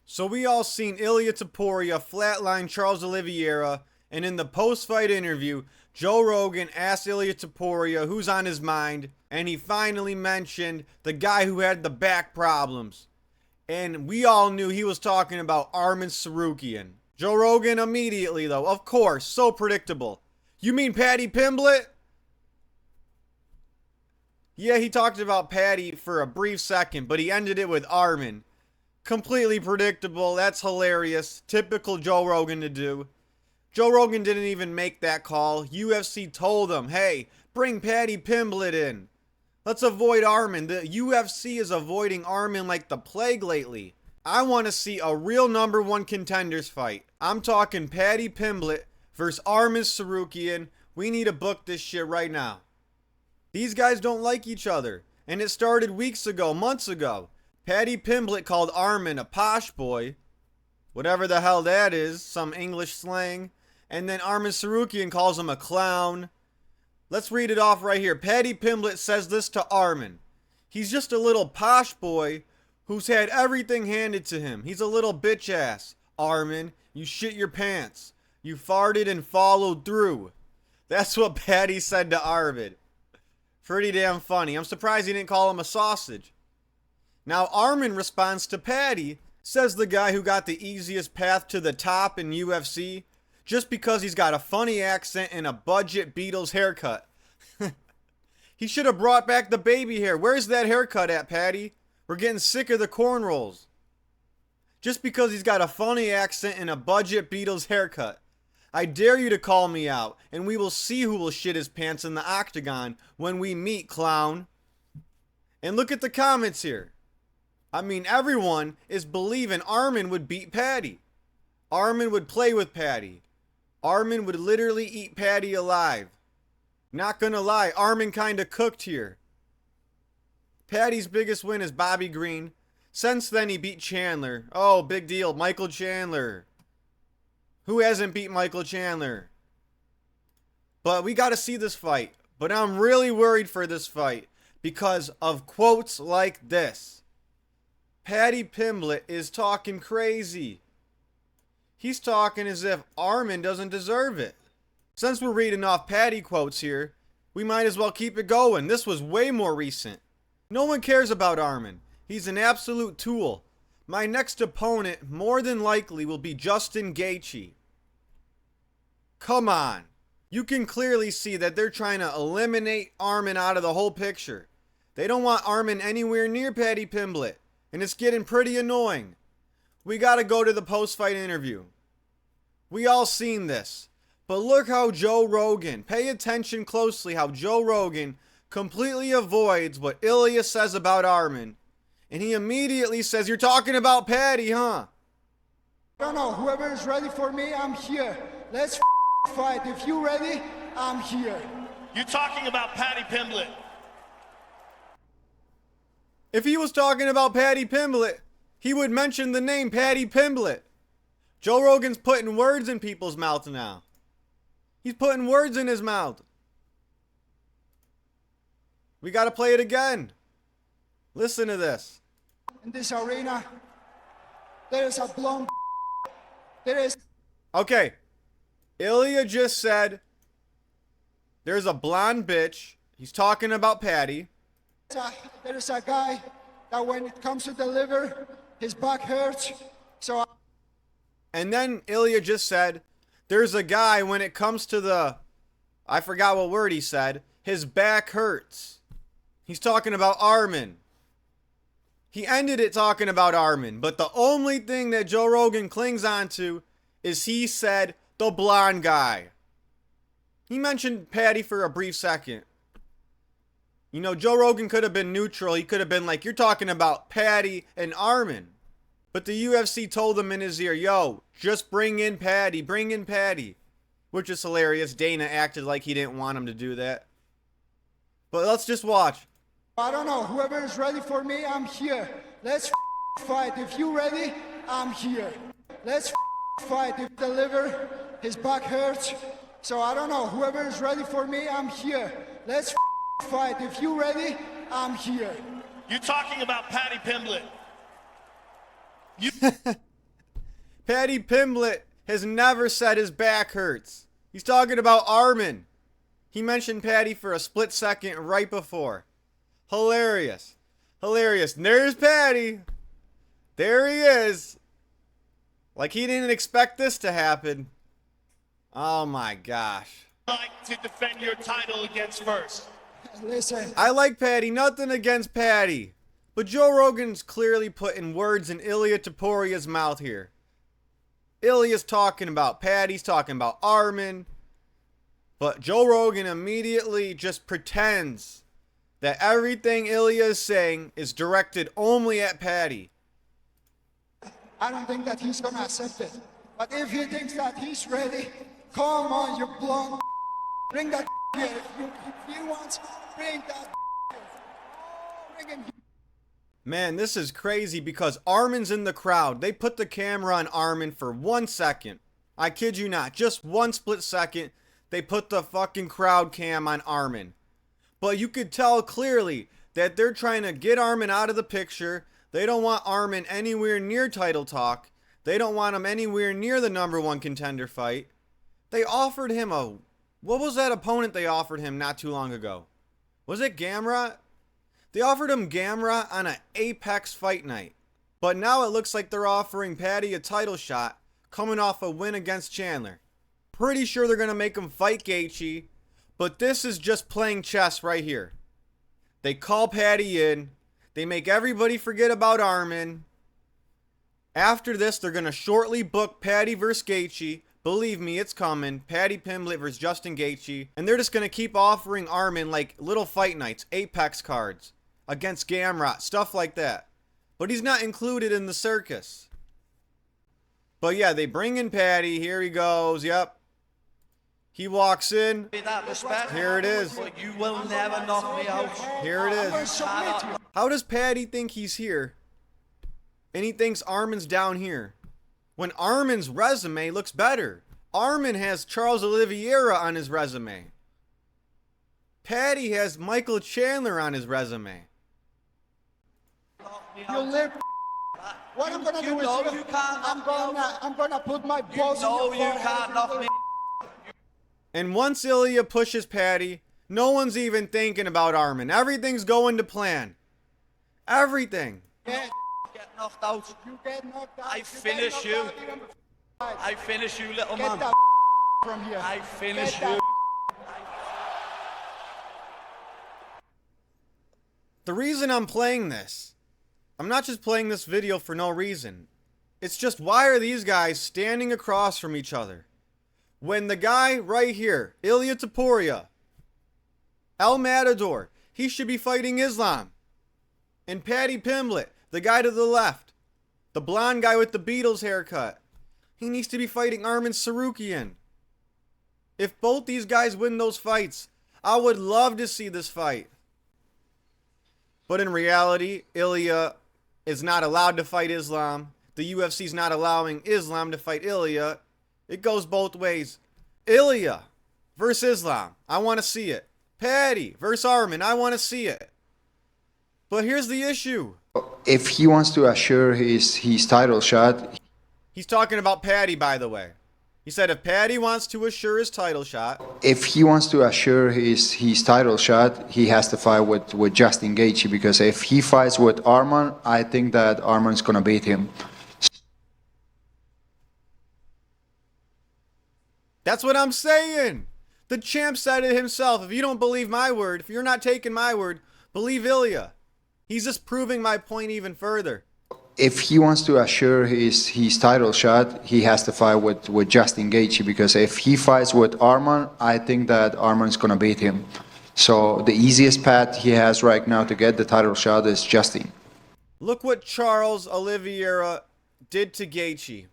So we all seen Ilia Topuria flatline Charles Oliveira, and in the post-fight interview, Joe Rogan asked Ilia Topuria who's on his mind, and he finally mentioned the guy who had the back problems. And we all knew he was talking about Arman Tsarukyan. Joe Rogan immediately though, of course, so predictable. You mean Paddy Pimblett? Yeah, he talked about Paddy for a brief second, but he ended it with Arman. Completely predictable, that's hilarious. Typical Joe Rogan to do. Joe Rogan didn't even make that call. UFC told him, hey, bring Paddy Pimblett in. Let's avoid Arman. The UFC is avoiding Arman like the plague lately. I want to see a real #1 contenders fight. I'm talking Paddy Pimblett versus Arman Tsarukyan. We need to book this shit right now. These guys don't like each other. And it started weeks ago, months ago. Paddy Pimblett called Arman a posh boy. Whatever the hell that is. Some English slang. And then Arman Tsarukyan calls him a clown. Let's read it off right here. Paddy Pimblett says this to Arman. He's just a little posh boy who's had everything handed to him. He's a little bitch ass. Arman, you shit your pants. You farted and followed through. That's what Paddy said to Arman. Pretty damn funny. I'm surprised he didn't call him a sausage. Now Arman responds to Paddy, says the guy who got the easiest path to the top in UFC, just because he's got a funny accent and a budget Beatles haircut. He should have brought back the baby hair. Where's that haircut at, Paddy? We're getting sick of the cornrows. Just because he's got a funny accent and a budget Beatles haircut. I dare you to call me out, and we will see who will shit his pants in the octagon when we meet, clown. And look at the comments here. I mean, everyone is believing Arman would beat Paddy. Arman would play with Paddy. Arman would literally eat Paddy alive. Not gonna lie, Arman kinda cooked here. Paddy's biggest win is Bobby Green. Since then, he beat Chandler. Oh, big deal. Michael Chandler. Who hasn't beat Michael Chandler? But we gotta see this fight. But I'm really worried for this fight because of quotes like this. Paddy Pimblett is talking crazy. He's talking as if Arman doesn't deserve it. Since we're reading off Paddy quotes here, we might as well keep it going. This was way more recent. No one cares about Arman. He's an absolute tool. My next opponent, more than likely, will be Justin Gaethje. Come on. You can clearly see that they're trying to eliminate Arman out of the whole picture. They don't want Arman anywhere near Paddy Pimblett. And it's getting pretty annoying. We gotta go to the post-fight interview. We all seen this. But look how Joe Rogan, pay attention closely how Joe Rogan completely avoids what Ilia says about Arman. And he immediately says, you're talking about Paddy, huh? I don't know, whoever is ready for me, I'm here. Let's fight. If you're ready, I'm here. You're talking about Paddy Pimblett. If he was talking about Paddy Pimblett, he would mention the name Paddy Pimblett. Joe Rogan's putting words in people's mouths now. He's putting words in his mouth. We gotta play it again. Listen to this. In this arena, there is a blonde. There is. Okay. Ilia just said there's a blonde bitch. He's talking about Paddy. There is a guy that when it comes to the liver, his back hurts. So. And then Ilia just said there's a guy when it comes to the, I forgot what word he said, his back hurts. He's talking about Arman. He ended it talking about Arman, but the only thing that Joe Rogan clings on to is he said the blonde guy. He mentioned Paddy for a brief second. You know, Joe Rogan could have been neutral. He could have been like, you're talking about Paddy and Arman. But the UFC told him in his ear, yo, just bring in Paddy, bring in Paddy. Which is hilarious. Dana acted like he didn't want him to do that. But let's just watch. I don't know, whoever is ready for me, I'm here. Let's fight. If you're ready, I'm here. Let's fight. If the liver, his back hurts. So I don't know, whoever is ready for me, I'm here. Let's fight. If you're ready, I'm here. You're talking about Paddy Pimblett. Paddy Pimblett has never said his back hurts. He's talking about Arman. He mentioned Paddy for a split second right before. Hilarious. Hilarious. And there's Paddy. There he is. Like he didn't expect this to happen. Oh my gosh. Like to defend your title against first. Listen, I like Paddy. Nothing against Paddy. But Joe Rogan's clearly putting words in Ilia Topuria's mouth here. Ilia's talking about Paddy's talking about Arman. But Joe Rogan immediately just pretends that everything Ilia is saying is directed only at Paddy. I don't think that he's gonna accept it. But if he thinks that he's ready, come on, you blonde. Bring that here. If he wants, bring that here. Bring him here. Man, this is crazy because Arman's in the crowd. They put the camera on Arman for 1 second. I kid you not, just one split second. They put the fucking crowd cam on Arman. But you could tell clearly that they're trying to get Arman out of the picture. They don't want Arman anywhere near title talk. They don't want him anywhere near the #1 contender fight. They offered him what was that opponent they offered him not too long ago? Was it Gamrot? They offered him Gamrot on an Apex fight night. But now it looks like they're offering Paddy a title shot coming off a win against Chandler. Pretty sure they're going to make him fight Gaethje, but this is just playing chess right here. They call Paddy in. They make everybody forget about Arman. After this, they're going to shortly book Paddy vs. Gaethje. Believe me, it's coming. Paddy Pimblett vs. Justin Gaethje. And they're just going to keep offering Arman like little fight nights, Apex cards, against Gamrot, stuff like that. But he's not included in the circus. But yeah, they bring in Paddy. Here he goes. Yep. He walks in. Here it is. You will never knock me out. Here it is. How does Paddy think he's here? And he thinks Arman's down here. When Arman's resume looks better. Arman has Charles Oliveira on his resume. Paddy has Michael Chandler on his resume. You live. What I'm gonna do is I'm gonna put my balls in your You can't knock me. And once Ilia pushes Paddy, no one's even thinking about Arman. Everything's going to plan. Everything. Yeah, Get knocked out. you get knocked out. I finish you. I finish you, little Get man. that from here. I finish Get that you. The reason I'm playing this, I'm not just playing this video for no reason. It's just, why are these guys standing across from each other? When the guy right here, Ilia Topuria, El Matador, he should be fighting Islam. And Paddy Pimblett, the guy to the left, the blonde guy with the Beatles haircut, he needs to be fighting Arman Tsarukyan. If both these guys win those fights, I would love to see this fight. But in reality, Ilia is not allowed to fight Islam. The UFC's not allowing Islam to fight Ilia. It goes both ways. Ilia versus Islam. I want to see it. Paddy versus Arman. I want to see it. But here's the issue. If he wants to assure his title shot, He's talking about Paddy, by the way. He said if Paddy wants to assure his title shot, if he wants to assure his title shot, he has to fight with Justin Gaethje, because if he fights with Arman, I think that Arman's gonna beat him. that's what I'm saying. The champ said it himself. If you don't believe my word, if you're not taking my word, believe Ilia. He's just proving my point even further. If he wants to assure his title shot, he has to fight with Justin Gaethje, because if he fights with Arman, I think that Arman's gonna beat him. So the easiest path he has right now to get the title shot is Justin. Look what Charles Oliveira did to Gaethje.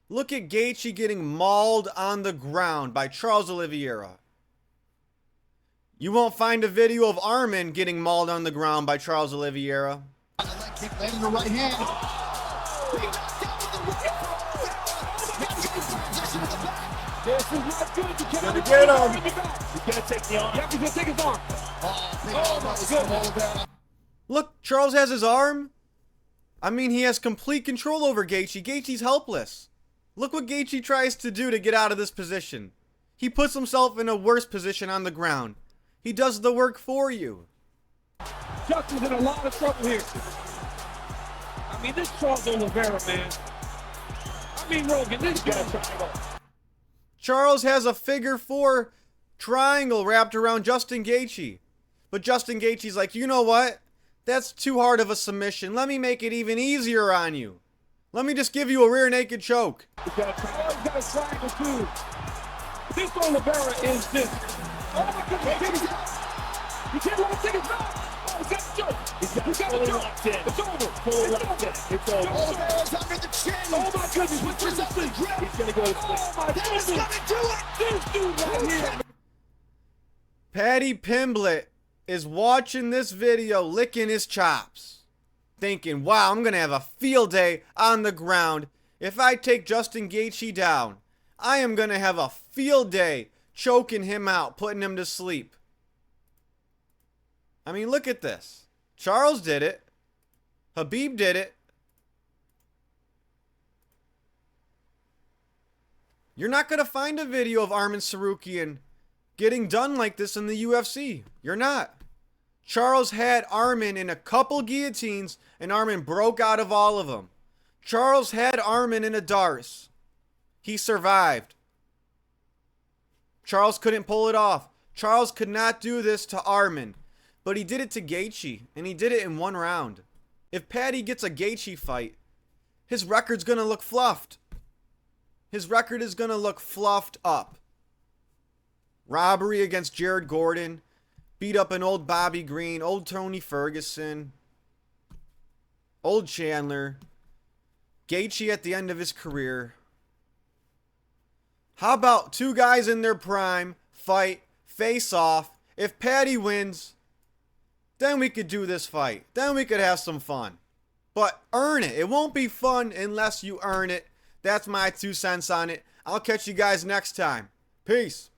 Look at Gaethje getting mauled on the ground by Charles Oliveira. You won't find a video of Arman getting mauled on the ground by Charles Oliveira. Keep landing the right hand. This is not good. You cannot Get him. You can't take the arm. Yeah, he's gonna take his arm. Oh my goodness. Look, Charles has his arm. I mean, he has complete control over Gaethje. Gaethje's helpless. Look what Gaethje tries to do to get out of this position. He puts himself in a worse position on the ground. He does the work for you. Justin's in a lot of trouble here. I mean, this Charles Oliveira, man. I mean, Rogan, this guy. Charles has a figure 4 triangle wrapped around Justin Gaethje. But Justin Gaethje's like, you know what? That's too hard of a submission. Let me make it even easier on you. Let me just give you a rear naked choke. He's got a triangle too. This Oliveira is this. Oh my goodness, he can't let him take his back. Oh, he's got the choke. He's got the choke. It's over. Fully locked in. It's over. Oliveira's under the chin. Oh my goodness, what's this up the grip? He's gonna go to sleep. Oh my goodness. He's gonna do it. This dude right here. Paddy Pimblett is watching this video licking his chops, thinking, wow, I'm going to have a field day on the ground. If I take Justin Gaethje down, I am going to have a field day choking him out, putting him to sleep. I mean, look at this. Charles did it. Habib did it. You're not going to find a video of Arman Tsarukyan getting done like this in the UFC. You're not. Charles had Arman in a couple guillotines, and Arman broke out of all of them. Charles had Arman in a darce. He survived. Charles couldn't pull it off. Charles could not do this to Arman, but he did it to Gaethje, and he did it in one round. If Paddy gets a Gaethje fight, his record's going to look fluffed. His record is going to look fluffed up. Robbery against Jared Gordon. Beat up an old Bobby Green, old Tony Ferguson, old Chandler. Gaethje at the end of his career. How about two guys in their prime fight, face off? If Paddy wins, then we could do this fight. Then we could have some fun. But earn it. It won't be fun unless you earn it. That's my 2 cents on it. I'll catch you guys next time. Peace.